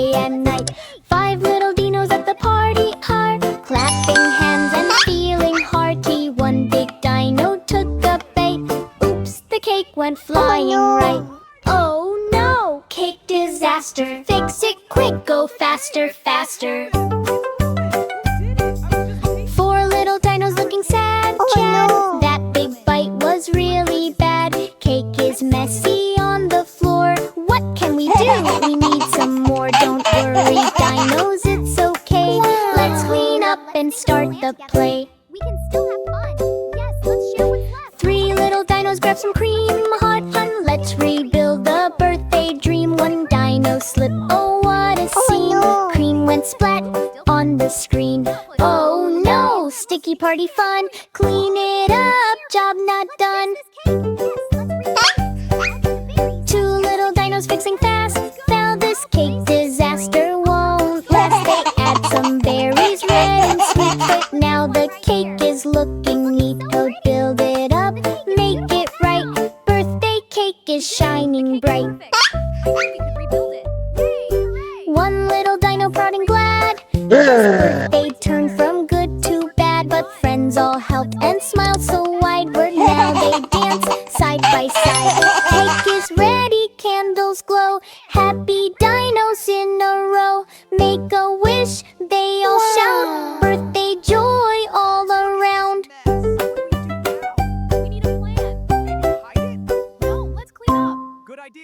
day and night. 5 little dinos at the party are clapping hands and feeling hearty. One big dino took a bite. Oops, the cake went flying right. Oh no, cake disaster. Fix it quick, go faster, faster. 4 little dinos looking sad. That big bite was really bad. Cake is messy on the floor. What can we do? We need some more. Don't worry, dinos, it's okay. Let's clean up and start the play. We can still have fun. Yes, let's share what's left. 3 little dinos grab some cream. Hot fun, let's rebuild the birthday dream. One dino slip, oh what a scene. Cream went splat on the screen. Oh no, sticky party fun. Clean it up, job not done. 2 little dinos fixing fast. Now this cake disaster won't last. They add some berries, red and sweet, but now the cake is looking neat. Oh, build it up, make it right. Birthday cake is shining bright. One little dino proud and glad. Birthday turned from good to bad, but friends all helped and smiled so wide-ward. Now they dance side by side. Cake is ready, candles glow. Happy dinos in a row. Make a wish, they all shout. Birthday joy